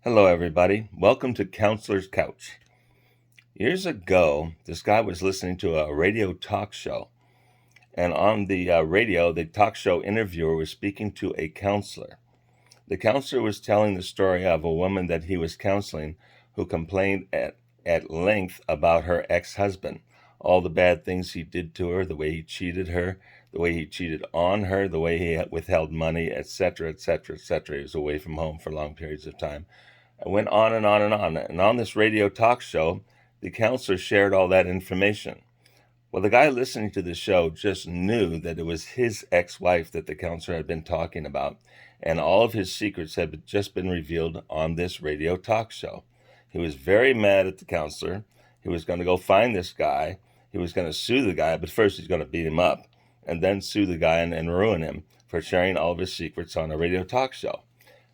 Hello, everybody. Welcome to Counselor's Couch. Years ago, this guy was listening to a radio talk show, and on the radio, the talk show interviewer was speaking to a counselor. The counselor was telling the story of a woman that he was counseling who complained at length about her ex husband, all the bad things he did to her, the way he cheated her, the way he cheated on her, the way he withheld money, etc., etc., etc. He was away from home for long periods of time. I went on and on and on. And on this radio talk show, the counselor shared all that information. Well, the guy listening to the show just knew that it was his ex wife that the counselor had been talking about, and all of his secrets had just been revealed on this radio talk show. He was very mad at the counselor. He was going to go find this guy. He was going to sue the guy, but first he's going to beat him up and then sue the guy and ruin him for sharing all of his secrets on a radio talk show.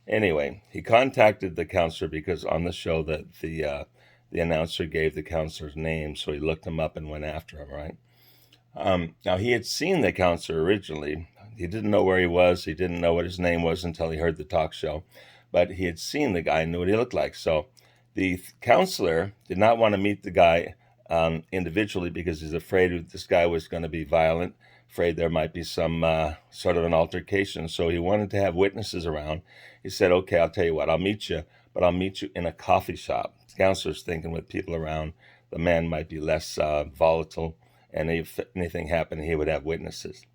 Anyway, he contacted the counselor because on the show that the announcer gave the counselor's name, so he looked him up and went after him. Right. Now he had seen the counselor originally. He didn't know where he was. He didn't know what his name was until he heard the talk show, but he had seen the guy and knew what he looked like. So the counselor did not want to meet the guy individually because he's afraid this guy was going to be violent, afraid there might be some sort of an altercation. So he wanted to have witnesses around. He said, okay, I'll tell you what, I'll meet you, but I'll meet you in a coffee shop. The counselor's thinking with people around, the man might be less volatile, and if anything happened, he would have witnesses.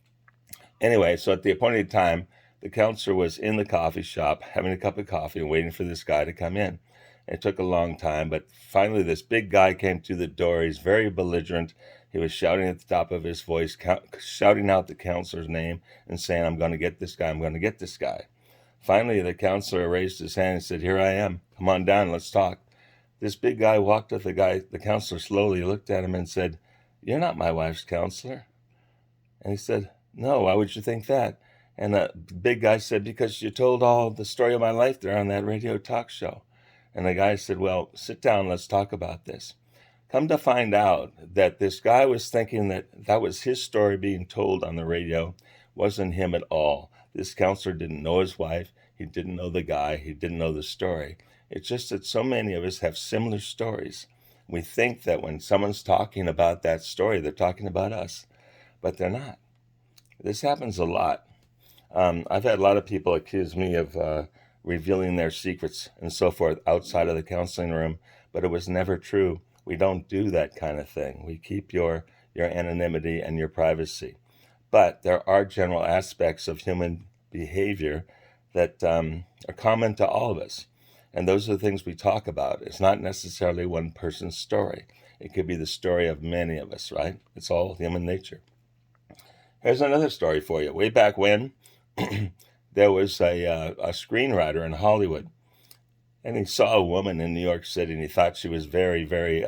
Anyway, so at the appointed time, the counselor was in the coffee shop having a cup of coffee and waiting for this guy to come in. It took a long time, but finally this big guy came through the door. He's very belligerent. He was shouting at the top of his voice, shouting out the counselor's name and saying, I'm going to get this guy, I'm going to get this guy. Finally, the counselor raised his hand and said, here I am. Come on down, let's talk. This big guy walked up the counselor slowly, looked at him and said, you're not my wife's counselor. And he said, no, why would you think that? And the big guy said, because you told all the story of my life there on that radio talk show. And the guy said, well, sit down, let's talk about this. Come to find out that this guy was thinking that that was his story being told on the radio. Wasn't him at all. This counselor didn't know his wife. He didn't know the guy. He didn't know the story. It's just that so many of us have similar stories. We think that when someone's talking about that story, they're talking about us, but they're not. This happens a lot. I've had a lot of people accuse me of revealing their secrets and so forth outside of the counseling room, but it was never true. We don't do that kind of thing. We keep your anonymity and your privacy. But there are general aspects of human behavior that are common to all of us. And those are the things we talk about. It's not necessarily one person's story. It could be the story of many of us, right? It's all human nature. Here's another story for you. Way back when, there was a screenwriter in Hollywood, and he saw a woman in New York City, and he thought she was very, very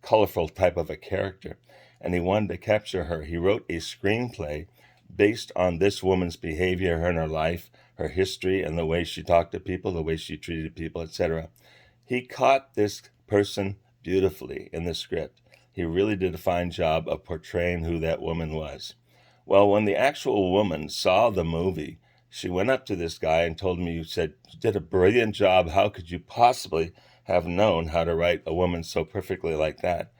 colorful type of a character, and he wanted to capture her. He wrote a screenplay based on this woman's behavior in her life, her history, and the way she talked to people, the way she treated people, etc. He caught this person beautifully in the script. He really did a fine job of portraying who that woman was. Well, when the actual woman saw the movie, she went up to this guy and told him, you said, you did a brilliant job. How could you possibly have known how to write a woman so perfectly like that?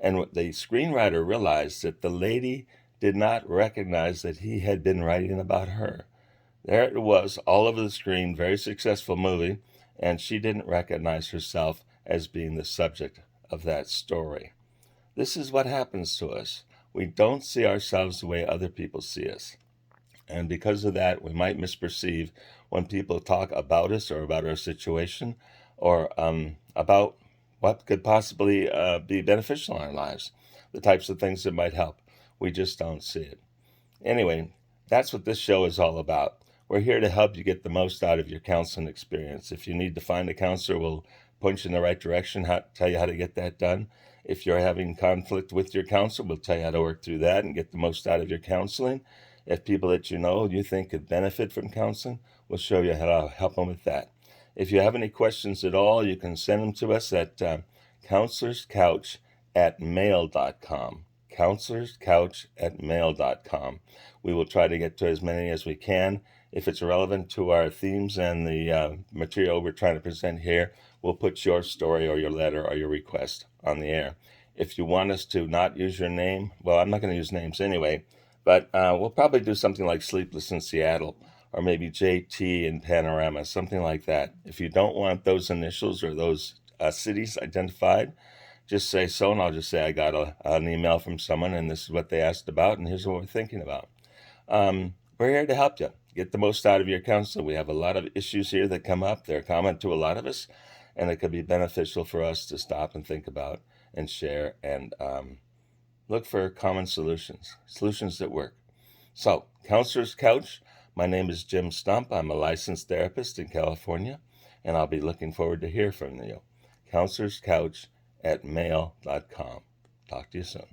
And the screenwriter realized that the lady did not recognize that he had been writing about her. There it was, all over the screen, very successful movie, and she didn't recognize herself as being the subject of that story. This is what happens to us. We don't see ourselves the way other people see us. And because of that, we might misperceive when people talk about us or about our situation or about what could possibly be beneficial in our lives, the types of things that might help. We just don't see it. Anyway, that's what this show is all about. We're here to help you get the most out of your counseling experience. If you need to find a counselor, we'll point you in the right direction, tell you how to get that done. If you're having conflict with your counselor, we'll tell you how to work through that and get the most out of your counseling. If people that you think could benefit from counseling, we'll show you how to help them with that. If you have any questions at all, you can send them to us at counselorscouch@mail.com. counselorscouch@mail.com. We will try to get to as many as we can, If it's relevant to our themes and the material we're trying to present here, we'll put your story or your letter or your request on the air. If you want us to not use your name, well, I'm not going to use names anyway, but we'll probably do something like Sleepless in Seattle or maybe JT in Panorama, something like that. If you don't want those initials or those cities identified, just say so, and I'll just say I got an email from someone, and this is what they asked about, and here's what we're thinking about. We're here to help you get the most out of your counseling. We have a lot of issues here that come up. They're common to a lot of us, and it could be beneficial for us to stop and think about and share and look for common solutions that work. So, Counselor's Couch, my name is Jim Stump. I'm a licensed therapist in California, and I'll be looking forward to hear from you. Counselor's Couch at mail.com. Talk to you soon.